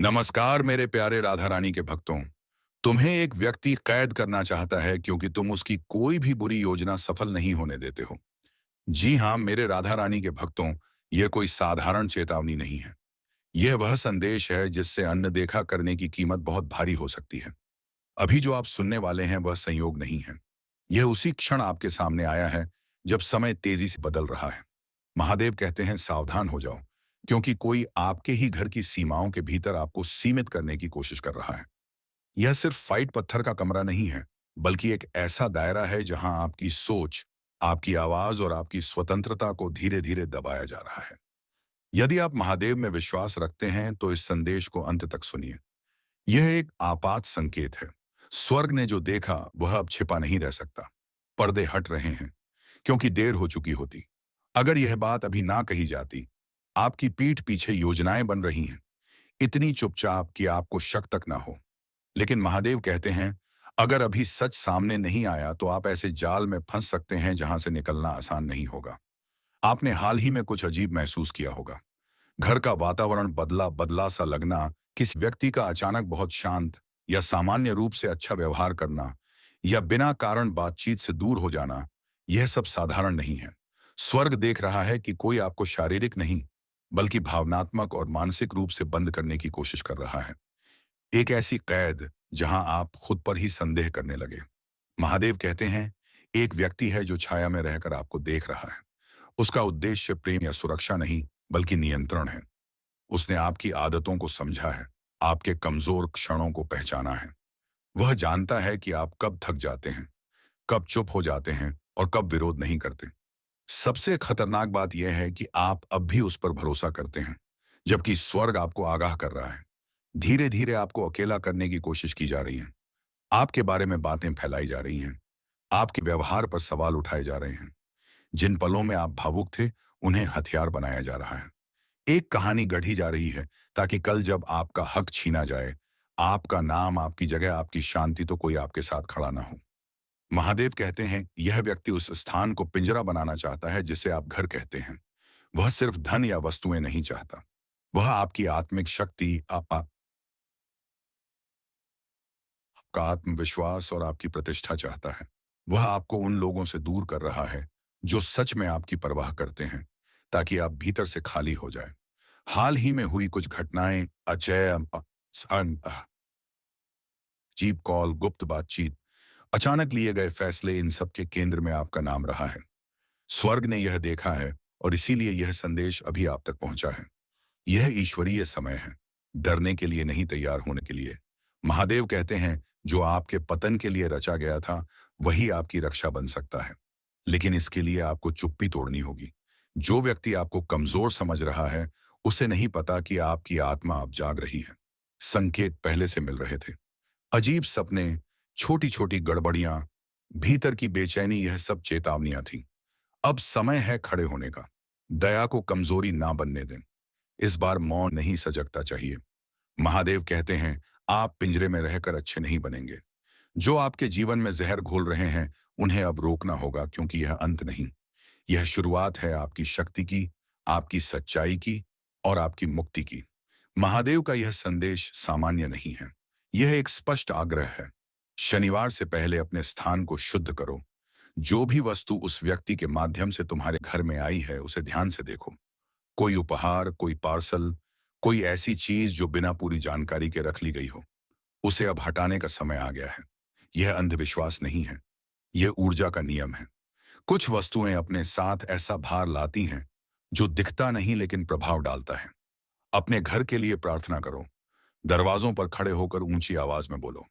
नमस्कार मेरे प्यारे राधा रानी के भक्तों। तुम्हें एक व्यक्ति कैद करना चाहता है क्योंकि तुम उसकी कोई भी बुरी योजना सफल नहीं होने देते हो। जी हाँ मेरे राधा रानी के भक्तों, यह कोई साधारण चेतावनी नहीं है। यह वह संदेश है जिससे अनदेखा करने की कीमत बहुत भारी हो सकती है। अभी जो आप सुनने वाले हैं वह संयोग नहीं है। यह उसी क्षण आपके सामने आया है जब समय तेजी से बदल रहा है। महादेव कहते हैं सावधान हो जाओ, क्योंकि कोई आपके ही घर की सीमाओं के भीतर आपको सीमित करने की कोशिश कर रहा है। यह सिर्फ फाइट पत्थर का कमरा नहीं है, बल्कि एक ऐसा दायरा है जहां आपकी सोच, आपकी आवाज और आपकी स्वतंत्रता को धीरे धीरे दबाया जा रहा है। यदि आप महादेव में विश्वास रखते हैं तो इस संदेश को अंत तक सुनिए। यह एक आपात संकेत है। स्वर्ग ने जो देखा वह अब छिपा नहीं रह सकता। पर्दे हट रहे हैं, क्योंकि देर हो चुकी होती। अगर यह बात अभी ना कही जाती, आपकी पीठ पीछे योजनाएं बन रही हैं, इतनी चुपचाप कि आपको शक तक ना हो। लेकिन महादेव कहते हैं, अगर अभी सच सामने नहीं आया तो आप ऐसे जाल में फंस सकते हैं जहां से निकलना आसान नहीं होगा। आपने हाल ही में कुछ अजीब महसूस किया होगा। घर का वातावरण बदला बदला सा लगना, किसी व्यक्ति का अचानक बहुत शांत या सामान्य रूप से अच्छा व्यवहार करना, या बिना कारण बातचीत से दूर हो जाना, यह सब साधारण नहीं है। स्वर्ग देख रहा है कि कोई आपको शारीरिक नहीं, बल्कि भावनात्मक और मानसिक रूप से बंद करने की कोशिश कर रहा है। एक ऐसी कैद जहां आप खुद पर ही संदेह करने लगे। महादेव कहते हैं, एक व्यक्ति है जो छाया में रहकर आपको देख रहा है। उसका उद्देश्य प्रेम या सुरक्षा नहीं, बल्कि नियंत्रण है। उसने आपकी आदतों को समझा है, आपके कमजोर क्षणों को पहचाना है। वह जानता है कि आप कब थक जाते हैं, कब चुप हो जाते हैं और कब विरोध नहीं करते। सबसे खतरनाक बात यह है कि आप अब भी उस पर भरोसा करते हैं, जबकि स्वर्ग आपको आगाह कर रहा है। धीरे धीरे आपको अकेला करने की कोशिश की जा रही है। आपके बारे में बातें फैलाई जा रही हैं। आपके व्यवहार पर सवाल उठाए जा रहे हैं। जिन पलों में आप भावुक थे, उन्हें हथियार बनाया जा रहा है। एक कहानी गढ़ी जा रही है, ताकि कल जब आपका हक छीना जाए, आपका नाम, आपकी जगह, आपकी शांति, तो कोई आपके साथ खड़ा ना हो। महादेव कहते हैं, यह व्यक्ति उस स्थान को पिंजरा बनाना चाहता है जिसे आप घर कहते हैं। वह सिर्फ धन या वस्तुएं नहीं चाहता। वह आपकी आत्मिक शक्ति, आपका आत्मविश्वास और आपकी प्रतिष्ठा चाहता है। वह आपको उन लोगों से दूर कर रहा है जो सच में आपकी परवाह करते हैं, ताकि आप भीतर से खाली हो जाए। हाल ही में हुई कुछ घटनाएं, अजय, जीप कॉल, गुप्त बातचीत, अचानक लिए गए फैसले, इन सब के केंद्र में आपका नाम रहा है। स्वर्ग ने यह देखा है, और इसीलिए यह संदेश अभी आप तक पहुंचा है। यह ईश्वरीय समय है, डरने के लिए नहीं, तैयार होने के लिए। महादेव कहते हैं, जो आपके पतन के लिए रचा गया था वही आपकी रक्षा बन सकता है। लेकिन इसके लिए आपको चुप्पी तोड़नी होगी। जो व्यक्ति आपको कमजोर समझ रहा है, उसे नहीं पता कि आपकी आत्मा अब जाग रही है। संकेत पहले से मिल रहे थे। अजीब सपने, छोटी छोटी गड़बड़ियां, भीतर की बेचैनी, यह सब चेतावनियां थीं। अब समय है खड़े होने का। दया को कमजोरी ना बनने दें। इस बार मौन नहीं, सजगता चाहिए। महादेव कहते हैं, आप पिंजरे में रहकर अच्छे नहीं बनेंगे। जो आपके जीवन में जहर घोल रहे हैं, उन्हें अब रोकना होगा, क्योंकि यह अंत नहीं, यह शुरुआत है आपकी शक्ति की, आपकी सच्चाई की और आपकी मुक्ति की। महादेव का यह संदेश सामान्य नहीं है। यह एक स्पष्ट आग्रह है। शनिवार से पहले अपने स्थान को शुद्ध करो। जो भी वस्तु उस व्यक्ति के माध्यम से तुम्हारे घर में आई है, उसे ध्यान से देखो। कोई उपहार, कोई पार्सल, कोई ऐसी चीज जो बिना पूरी जानकारी के रख ली गई हो, उसे अब हटाने का समय आ गया है। यह अंधविश्वास नहीं है, यह ऊर्जा का नियम है। कुछ वस्तुएं अपने साथ ऐसा भार लाती हैं जो दिखता नहीं लेकिन प्रभाव डालता है। अपने घर के लिए प्रार्थना करो। दरवाजों पर खड़े होकर ऊंची आवाज में बोलो।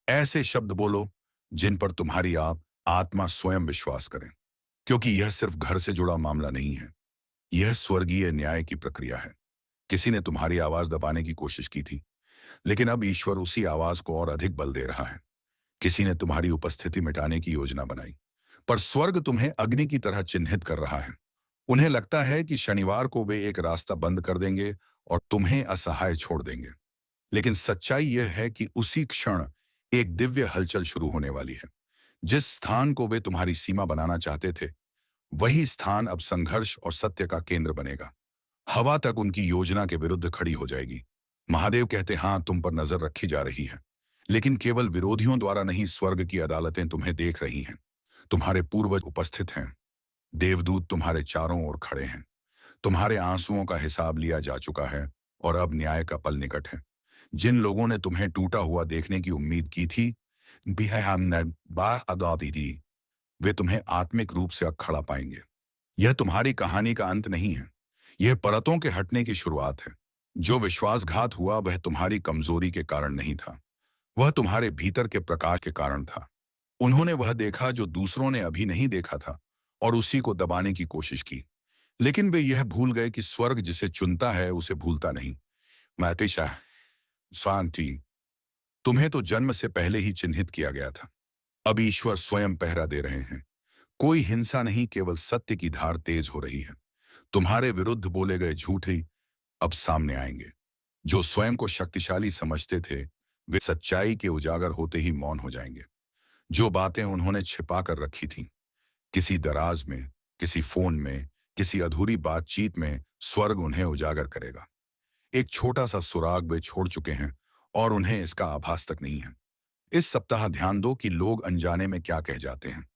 ऐसे शब्द बोलो जिन पर तुम्हारी आप आत्मा स्वयं विश्वास करें, क्योंकि यह सिर्फ घर से जुड़ा मामला नहीं है। यह स्वर्गीय न्याय की प्रक्रिया है। किसी ने तुम्हारी आवाज दबाने की कोशिश की थी, लेकिन अब ईश्वर उसी आवाज को और अधिक बल दे रहा है। किसी ने तुम्हारी उपस्थिति मिटाने की योजना बनाई, पर स्वर्ग तुम्हें अग्नि की तरह चिन्हित कर रहा है। उन्हें लगता है कि शनिवार को वे एक रास्ता बंद कर देंगे और तुम्हें असहाय छोड़ देंगे। लेकिन सच्चाई यह है कि उसी क्षण एक दिव्य हलचल शुरू होने वाली है। जिस स्थान को वे तुम्हारी सीमा बनाना चाहते थे, वही स्थान अब संघर्ष और सत्य का केंद्र बनेगा। हवा तक उनकी योजना के विरुद्ध खड़ी हो जाएगी। महादेव कहते, हाँ, तुम पर नजर रखी जा रही है, लेकिन केवल विरोधियों द्वारा नहीं, स्वर्ग की अदालतें तुम्हें देख रही हैं। तुम्हारे पूर्वज उपस्थित हैं। देवदूत तुम्हारे चारों ओर खड़े हैं। तुम्हारे आंसुओं का हिसाब लिया जा चुका है और अब न्याय का पल निकट है। जिन लोगों ने तुम्हें टूटा हुआ देखने की उम्मीद की थी, भी है हमने बा अदा दी थी, वे तुम्हें आत्मिक रूप से अब खड़ा पाएंगे। यह तुम्हारी कहानी का अंत नहीं है। यह परतों के हटने की शुरुआत है। जो विश्वासघात हुआ वह तुम्हारी कमजोरी के कारण नहीं था, वह तुम्हारे भीतर के प्रकाश के कारण था। उन्होंने वह देखा जो दूसरों ने अभी नहीं देखा था और उसी को दबाने की कोशिश की। लेकिन वे यह भूल गए कि स्वर्ग जिसे चुनता है उसे भूलता नहीं। मैतिशा शांति, तुम्हें तो जन्म से पहले ही चिन्हित किया गया था। अब ईश्वर स्वयं पहरा दे रहे हैं। कोई हिंसा नहीं, केवल सत्य की धार तेज हो रही है। तुम्हारे विरुद्ध बोले गए झूठ ही अब सामने आएंगे। जो स्वयं को शक्तिशाली समझते थे, वे सच्चाई के उजागर होते ही मौन हो जाएंगे। जो बातें उन्होंने छिपा कर रखी थीं, किसी दराज में, किसी फोन में, किसी अधूरी बातचीत में, स्वर्ग उन्हें उजागर करेगा। एक छोटा सा सुराग वे छोड़ चुके हैं और उन्हें इसका आभास तक नहीं है। इस सप्ताह ध्यान दो कि लोग अनजाने में क्या कह जाते हैं।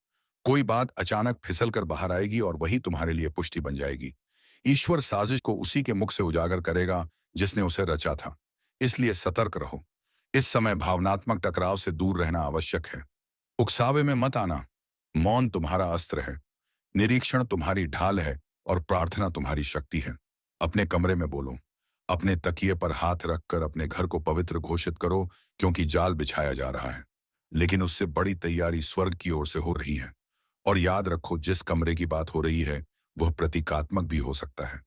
कोई बात अचानक फिसल कर बाहर आएगी और वही तुम्हारे लिए पुष्टि बन जाएगी। ईश्वर साजिश को उसी के मुख से उजागर करेगा जिसने उसे रचा था। इसलिए सतर्क रहो। इस समय भावनात्मक टकराव से दूर रहना आवश्यक है। उकसावे में मत आना। मौन तुम्हारा अस्त्र है, निरीक्षण तुम्हारी ढाल है और प्रार्थना तुम्हारी शक्ति है। अपने कमरे में बोलो, अपने तकिए पर हाथ रखकर अपने घर को पवित्र घोषित करो, क्योंकि जाल बिछाया जा रहा है, लेकिन उससे बड़ी तैयारी स्वर्ग की ओर से हो रही है। और याद रखो, जिस कमरे की बात हो रही है वह प्रतीकात्मक भी हो सकता है।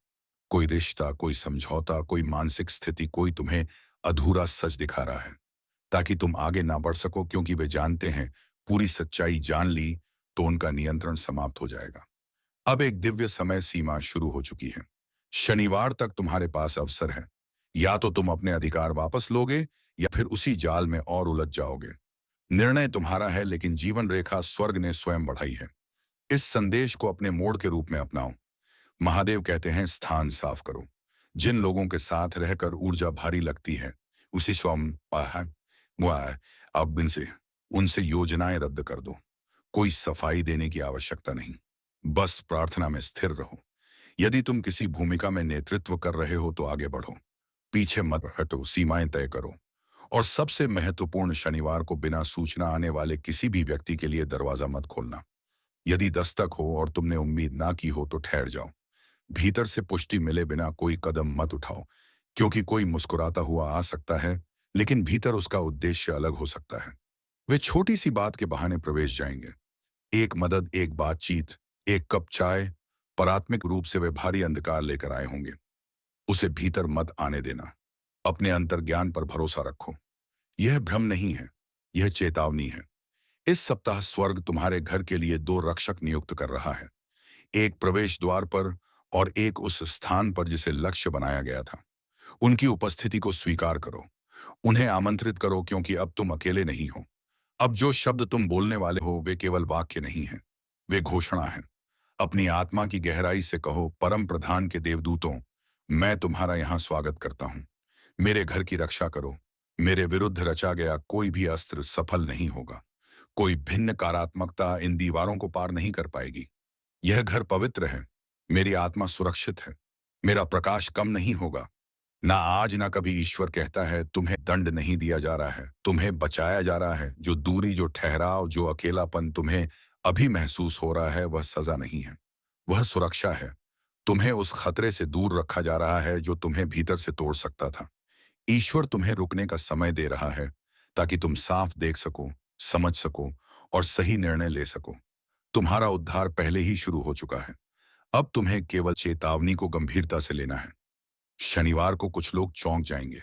कोई रिश्ता, कोई समझौता, कोई मानसिक स्थिति, कोई तुम्हें अधूरा सच दिखा रहा है ताकि तुम आगे ना बढ़ सको, क्योंकि वे जानते हैं पूरी सच्चाई जान ली तो उनका नियंत्रण समाप्त हो जाएगा। अब एक दिव्य समय सीमा शुरू हो चुकी है। शनिवार तक तुम्हारे पास अवसर है। या तो तुम अपने अधिकार वापस लोगे या फिर उसी जाल में और उलझ जाओगे। निर्णय तुम्हारा है, लेकिन जीवन रेखा स्वर्ग ने स्वयं बढ़ाई है। इस संदेश को अपने मोड़ के रूप में अपनाओ। महादेव कहते हैं, स्थान साफ करो। जिन लोगों के साथ रहकर ऊर्जा भारी लगती है, उसी स्वयं अब इनसे उनसे योजनाएं रद्द कर दो। कोई सफाई देने की आवश्यकता नहीं, बस प्रार्थना में स्थिर रहो। यदि तुम किसी भूमिका में नेतृत्व कर रहे हो तो आगे बढ़ो, पीछे मत हटो, सीमाएं तय करो। और सबसे महत्वपूर्ण, शनिवार को बिना सूचना आने वाले किसी भी व्यक्ति के लिए दरवाजा मत खोलना। यदि दस्तक हो और तुमने उम्मीद ना की हो तो ठहर जाओ। भीतर से पुष्टि मिले बिना कोई कदम मत उठाओ, क्योंकि कोई मुस्कुराता हुआ आ सकता है, लेकिन भीतर उसका उद्देश्य अलग हो सकता है। वे छोटी सी बात के बहाने प्रवेश जाएंगे। एक मदद, एक बातचीत, एक कप चाय, परात्मिक रूप से वे भारी अंधकार लेकर आए होंगे। उसे भीतर मत आने देना। अपने अंतर्ज्ञान पर भरोसा रखो। यह भ्रम नहीं है, यह चेतावनी है। इस सप्ताह स्वर्ग तुम्हारे घर के लिए दो रक्षक नियुक्त कर रहा है, एक प्रवेश द्वार पर और एक उस स्थान पर जिसे लक्ष्य बनाया गया था। उनकी उपस्थिति को स्वीकार करो, उन्हें आमंत्रित करो, क्योंकि अब तुम अकेले नहीं हो। अब जो शब्द तुम बोलने वाले हो वे केवल वाक्य नहीं हैं, वे घोषणा हैं। अपनी आत्मा की गहराई से कहो, परम प्रधान के देवदूतों, मैं तुम्हारा यहाँ स्वागत करता हूँ। मेरे घर की रक्षा करो। मेरे विरुद्ध रचा गया कोई भी अस्त्र सफल नहीं होगा। कोई भिन्न कारात्मकता इन दीवारों को पार नहीं कर पाएगी। यह घर पवित्र है। मेरी आत्मा सुरक्षित है। मेरा प्रकाश कम नहीं होगा। ना आज ना कभी। ईश्वर कहता है, तुम्हें दंड नहीं दिया जा रहा है, तुम्हें बचाया जा रहा है। जो दूरी, जो ठहराव, जो अकेलापन तुम्हें अभी महसूस हो रहा है, वह सजा नहीं है, वह सुरक्षा है। तुम्हें उस खतरे से दूर रखा जा रहा है जो तुम्हें भीतर से तोड़ सकता था। ईश्वर तुम्हें रुकने का समय दे रहा है ताकि तुम साफ देख सको, समझ सको और सही निर्णय ले सको। तुम्हारा उद्धार पहले ही शुरू हो चुका है। अब तुम्हें केवल चेतावनी को गंभीरता से लेना है। शनिवार को कुछ लोग चौंक जाएंगे।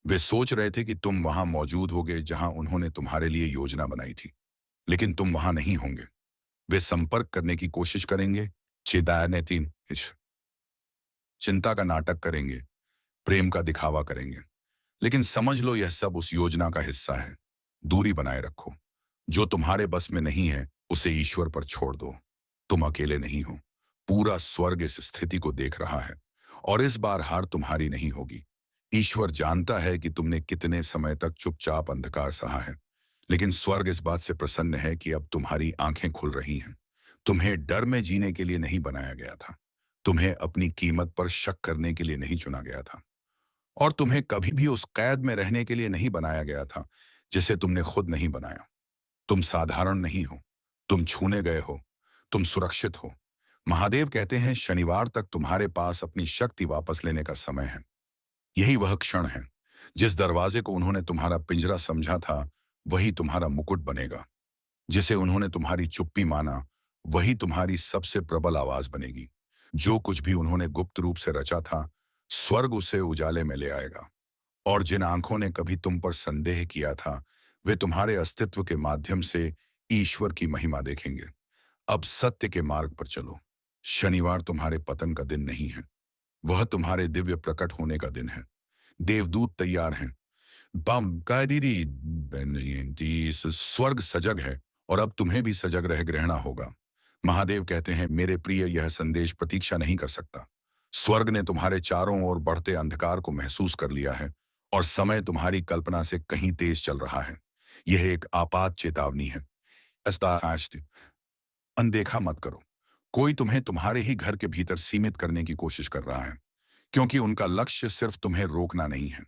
वे सोच रहे थे कि तुम वहां मौजूद होगे जहां उन्होंने तुम्हारे लिए योजना बनाई थी, लेकिन तुम वहां नहीं होंगे। वे संपर्क करने की कोशिश करेंगे, चिंता का नाटक करेंगे, प्रेम का दिखावा करेंगे, लेकिन समझ लो यह सब उस योजना का हिस्सा है। दूरी बनाए रखो। जो तुम्हारे बस में नहीं है उसे ईश्वर पर छोड़ दो। तुम अकेले नहीं हो। पूरा स्वर्ग इस स्थिति को देख रहा है और इस बार हार तुम्हारी नहीं होगी। ईश्वर जानता है कि तुमने कितने समय तक चुपचाप अंधकार सहा है, लेकिन स्वर्ग इस बात से प्रसन्न है कि अब तुम्हारी आंखें खुल रही हैं। तुम्हें डर में जीने के लिए नहीं बनाया गया था। तुम्हें अपनी कीमत पर शक करने के लिए नहीं चुना गया था। और तुम्हें कभी भी उस कैद में रहने के लिए नहीं बनाया गया था जिसे तुमने खुद नहीं बनाया। तुम साधारण नहीं हो। तुम छूने गए हो। तुम सुरक्षित हो। महादेव कहते हैं शनिवार तक तुम्हारे पास अपनी शक्ति वापस लेने का समय है। यही वह क्षण है। जिस दरवाजे को उन्होंने तुम्हारा पिंजरा समझा था, वही तुम्हारा मुकुट बनेगा। जिसे उन्होंने तुम्हारी चुप्पी माना, वही तुम्हारी सबसे प्रबल आवाज बनेगी। जो कुछ भी उन्होंने गुप्त रूप से रचा था, स्वर्ग उसे उजाले में ले आएगा। और जिन आंखों ने कभी तुम पर संदेह किया था, वे तुम्हारे अस्तित्व के माध्यम से ईश्वर की महिमा देखेंगे। अब सत्य के मार्ग पर चलो। शनिवार तुम्हारे पतन का दिन नहीं है, वह तुम्हारे दिव्य प्रकट होने का दिन है। देवदूत तैयार हैं। बम का दीदी स्वर्ग सजग है, और अब तुम्हें भी सजग रह ग्रहणा होगा। महादेव कहते हैं मेरे प्रिय, यह संदेश प्रतीक्षा नहीं कर सकता। स्वर्ग ने तुम्हारे चारों ओर बढ़ते अंधकार को महसूस कर लिया है, और समय तुम्हारी कल्पना से कहीं तेज चल रहा है। यह एक आपात चेतावनी है। अनदेखा मत करो। कोई तुम्हें तुम्हारे ही घर के भीतर सीमित करने की कोशिश कर रहा है, क्योंकि उनका लक्ष्य सिर्फ तुम्हें रोकना नहीं है।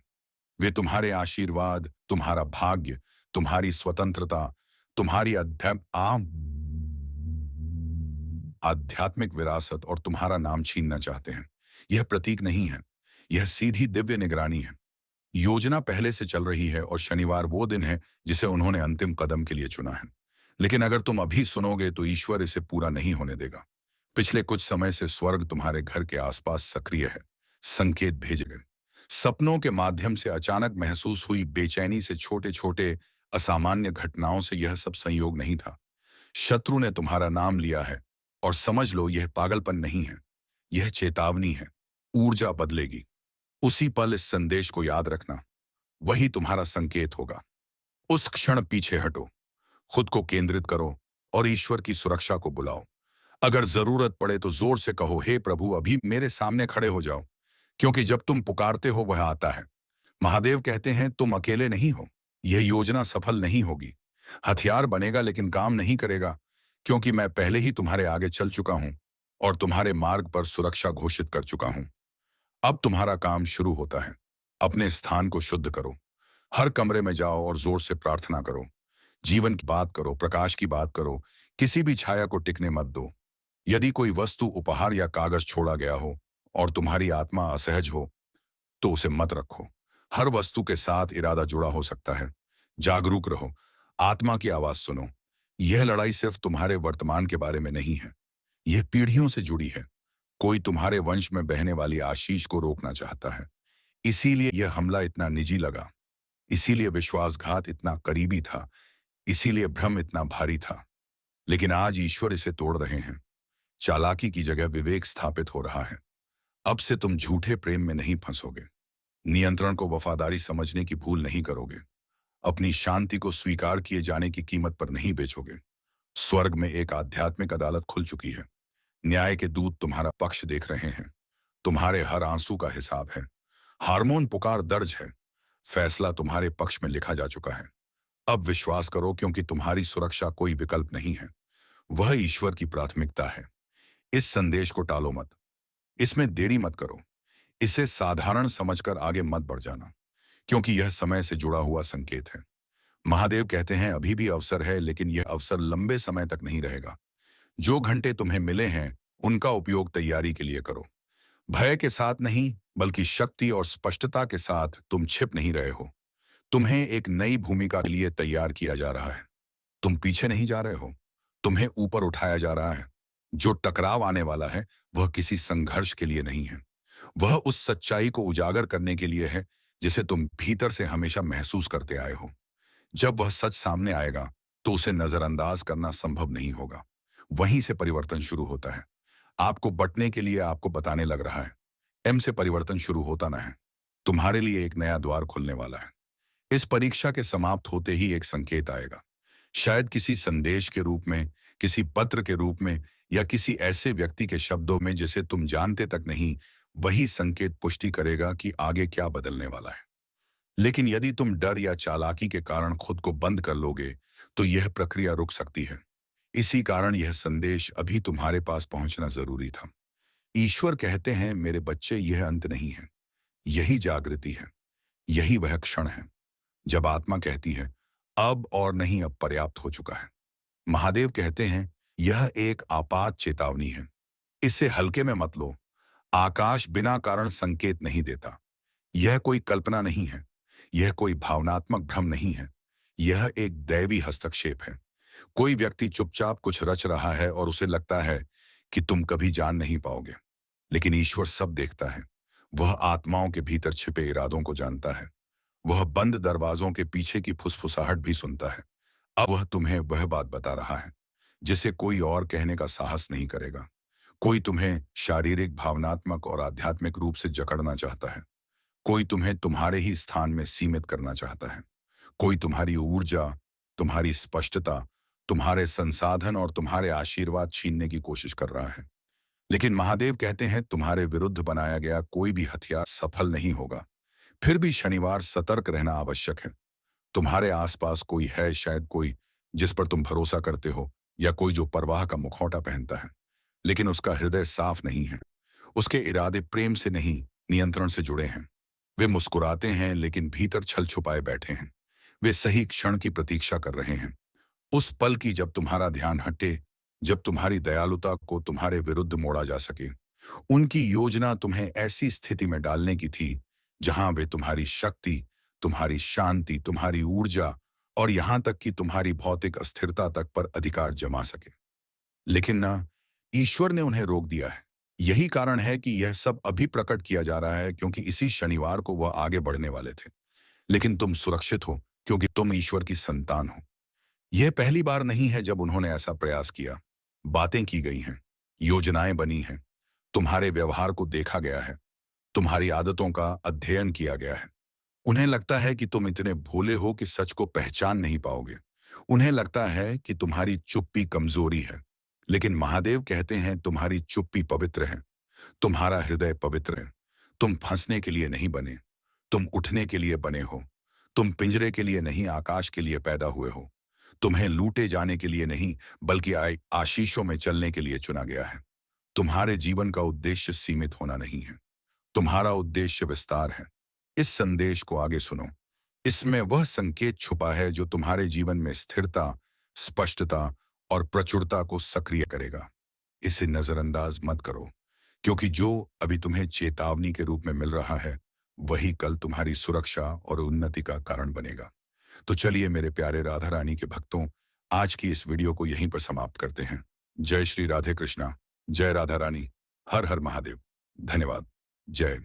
वे तुम्हारे आशीर्वाद, तुम्हारा भाग्य, तुम्हारी स्वतंत्रता, तुम्हारी आध्यात्मिक विरासत और तुम्हारा नाम छीनना चाहते हैं। यह प्रतीक नहीं है, यह सीधी दिव्य निगरानी है। योजना पहले से चल रही है, और शनिवार वो दिन है जिसे उन्होंने अंतिम कदम के लिए चुना है। लेकिन अगर तुम अभी सुनोगे तो ईश्वर इसे पूरा नहीं होने देगा। पिछले कुछ समय से स्वर्ग तुम्हारे घर के आसपास सक्रिय है। संकेत भेजे गए, सपनों के माध्यम से अचानक महसूस हुई बेचैनी से छोटे छोटे असामान्य घटनाओं से यह सब संयोग नहीं था। शत्रु ने तुम्हारा नाम लिया है, और समझ लो यह पागलपन नहीं है, यह चेतावनी है। ऊर्जा बदलेगी। उसी पल इस संदेश को याद रखना, वही तुम्हारा संकेत होगा। उस क्षण पीछे हटो, खुद को केंद्रित करो, और ईश्वर की सुरक्षा को बुलाओ। अगर जरूरत पड़े तो जोर से कहो, हे प्रभु अभी मेरे सामने खड़े हो जाओ, क्योंकि जब तुम पुकारते हो वह आता है। महादेव कहते हैं तुम अकेले नहीं हो। यह योजना सफल नहीं होगी। हथियार बनेगा लेकिन काम नहीं करेगा, क्योंकि मैं पहले ही तुम्हारे आगे चल चुका हूं, और तुम्हारे मार्ग पर सुरक्षा घोषित कर चुका हूं। अब तुम्हारा काम शुरू होता है। अपने स्थान को शुद्ध करो। हर कमरे में जाओ और जोर से प्रार्थना करो। जीवन की बात करो, प्रकाश की बात करो। किसी भी छाया को टिकने मत दो। यदि कोई वस्तु, उपहार या कागज छोड़ा गया हो और तुम्हारी आत्मा असहज हो, तो उसे मत रखो। हर वस्तु के साथ इरादा जुड़ा हो सकता है। जागरूक रहो। आत्मा की आवाज सुनो। यह लड़ाई सिर्फ तुम्हारे वर्तमान के बारे में नहीं है, यह पीढ़ियों से जुड़ी है। कोई तुम्हारे वंश में बहने वाली आशीष को रोकना चाहता है। इसीलिए यह हमला इतना निजी लगा। इसीलिए विश्वासघात इतना करीबी था। इसीलिए भ्रम इतना भारी था। लेकिन आज ईश्वर इसे तोड़ रहे हैं। चालाकी की जगह विवेक स्थापित हो रहा है। अब से तुम झूठे प्रेम में नहीं फंसोगे। नियंत्रण को वफादारी समझने की भूल नहीं करोगे। अपनी शांति को स्वीकार किए जाने की कीमत पर नहीं बेचोगे। स्वर्ग में एक आध्यात्मिक अदालत खुल चुकी है। न्याय के दूत तुम्हारा पक्ष देख रहे हैं। तुम्हारे हर आंसू का हिसाब है। हार्मोन पुकार दर्ज है। फैसला तुम्हारे पक्ष में लिखा जा चुका है। अब विश्वास करो, क्योंकि तुम्हारी सुरक्षा कोई विकल्प नहीं है, वह ईश्वर की प्राथमिकता है। इस संदेश को टालो मत। इसमें देरी मत करो। इसे साधारण समझकर आगे मत बढ़ जाना, क्योंकि यह समय से जुड़ा हुआ संकेत है। महादेव कहते हैं अभी भी अवसर है, लेकिन यह अवसर लंबे समय तक नहीं रहेगा। जो घंटे तुम्हें मिले हैं, उनका उपयोग तैयारी के लिए करो। भय के साथ नहीं, बल्कि शक्ति और स्पष्टता के साथ। तुम छिप नहीं रहे हो। तुम्हें एक नई भूमिका के लिए तैयार किया जा रहा है। तुम पीछे नहीं जा रहे हो, तुम्हें ऊपर उठाया जा रहा है। जो टकराव आने वाला है, वह किसी संघर्ष के लिए नहीं है। वह उस सच्चाई को उजागर करने के लिए है जिसे तुम भीतर से हमेशा महसूस करते आए हो। जब वह सच सामने आएगा, तो उसे नजरअंदाज करना संभव नहीं होगा। वहीं से परिवर्तन शुरू होता है। आपको बंटने के लिए आपको बताने लग रहा है। एम से परिवर्तन शुरू होता ना है। तुम्हारे लिए एक नया द्वार खुलने वाला है। इस परीक्षा के समाप्त होते ही एक संकेत आएगा। शायद किसी संदेश के रूप में, किसी पत्र के रूप में, या किसी ऐसे व्यक्ति के शब्दों में जिसे तुम जानते तक नहीं। वही संकेत पुष्टि करेगा कि आगे क्या बदलने वाला है। लेकिन यदि तुम डर या चालाकी के कारण खुद को बंद कर लोगे, तो यह प्रक्रिया रुक सकती है। इसी कारण यह संदेश अभी तुम्हारे पास पहुंचना जरूरी था। ईश्वर कहते हैं, मेरे बच्चे, यह अंत नहीं है, यही जागृति है, यही वह क्षण है जब आत्मा कहती है, अब और नहीं, अब पर्याप्त हो चुका है। महादेव कहते हैं, यह एक आपात चेतावनी है, इसे हल्के में मत लो। आकाश बिना कारण संकेत नहीं देता। यह कोई कल्पना नहीं है, यह कोई भावनात्मक भ्रम नहीं है, यह एक दैवी हस्तक्षेप है। कोई व्यक्ति चुपचाप कुछ रच रहा है और उसे लगता है कि तुम कभी जान नहीं पाओगे, लेकिन ईश्वर सब देखता है। वह आत्माओं के भीतर छिपे इरादों को जानता है। वह बंद दरवाजों के पीछे की फुसफुसाहट भी सुनता है। अब वह तुम्हें वह बात बता रहा है जिसे कोई और कहने का साहस नहीं करेगा। कोई तुम्हें शारीरिक, भावनात्मक और आध्यात्मिक रूप से जकड़ना चाहता है। कोई तुम्हें तुम्हारे ही स्थान में सीमित करना चाहता है। कोई तुम्हारी ऊर्जा, तुम्हारी स्पष्टता, तुम्हारे संसाधन और तुम्हारे आशीर्वाद छीनने की कोशिश कर रहा है। लेकिन महादेव कहते हैं, तुम्हारे विरुद्ध बनाया गया कोई भी हथियार सफल नहीं होगा। फिर भी शनिवार सतर्क रहना आवश्यक है। तुम्हारे आसपास कोई है, शायद कोई जिस पर तुम भरोसा करते हो, या कोई जो परवाह का मुखौटा पहनता है, लेकिन उसका हृदय साफ नहीं है। उसके इरादे प्रेम से नहीं, नियंत्रण से जुड़े हैं। वे मुस्कुराते हैं लेकिन भीतर छल छुपाए बैठे हैं। वे सही क्षण की प्रतीक्षा कर रहे हैं, उस पल की जब तुम्हारा ध्यान हटे, जब तुम्हारी दयालुता को तुम्हारे विरुद्ध मोड़ा जा सके। उनकी योजना तुम्हें ऐसी स्थिति में डालने की थी जहां वे तुम्हारी शक्ति, तुम्हारी शांति, तुम्हारी ऊर्जा और यहां तक कि तुम्हारी भौतिक अस्थिरता तक पर अधिकार जमा सके। लेकिन ना, ईश्वर ने उन्हें रोक दिया है। यही कारण है कि यह सब अभी प्रकट किया जा रहा है, क्योंकि इसी शनिवार को वह आगे बढ़ने वाले थे। लेकिन तुम सुरक्षित हो, क्योंकि तुम ईश्वर की संतान हो। यह पहली बार नहीं है जब उन्होंने ऐसा प्रयास किया। बातें की गई हैं, योजनाएं बनी हैं, तुम्हारे व्यवहार को देखा गया है, तुम्हारी आदतों का अध्ययन किया गया है। उन्हें लगता है कि तुम इतने भोले हो कि सच को पहचान नहीं पाओगे। उन्हें लगता है कि तुम्हारी चुप्पी कमजोरी है। लेकिन महादेव कहते हैं, तुम्हारी चुप्पी पवित्र है, तुम्हारा हृदय पवित्र है। तुम फंसने के लिए नहीं बने, तुम उठने के लिए बने हो। तुम पिंजरे के लिए नहीं, आकाश के लिए पैदा हुए हो। तुम्हें लूटे जाने के लिए नहीं, बल्कि आशीषों में चलने के लिए चुना गया है। तुम्हारे जीवन का उद्देश्य सीमित होना नहीं है, तुम्हारा उद्देश्य विस्तार है। इस संदेश को आगे सुनो। इसमें वह संकेत छुपा है जो तुम्हारे जीवन में स्थिरता, स्पष्टता और प्रचुरता को सक्रिय करेगा। इसे नजरअंदाज मत करो, क्योंकि जो अभी तुम्हें चेतावनी के रूप में मिल रहा है, वही कल तुम्हारी सुरक्षा और उन्नति का कारण बनेगा। तो चलिए मेरे प्यारे राधा रानी के भक्तों, आज की इस वीडियो को यहीं पर समाप्त करते हैं। जय श्री राधे कृष्णा, जय राधा रानी, हर हर महादेव। धन्यवाद। जय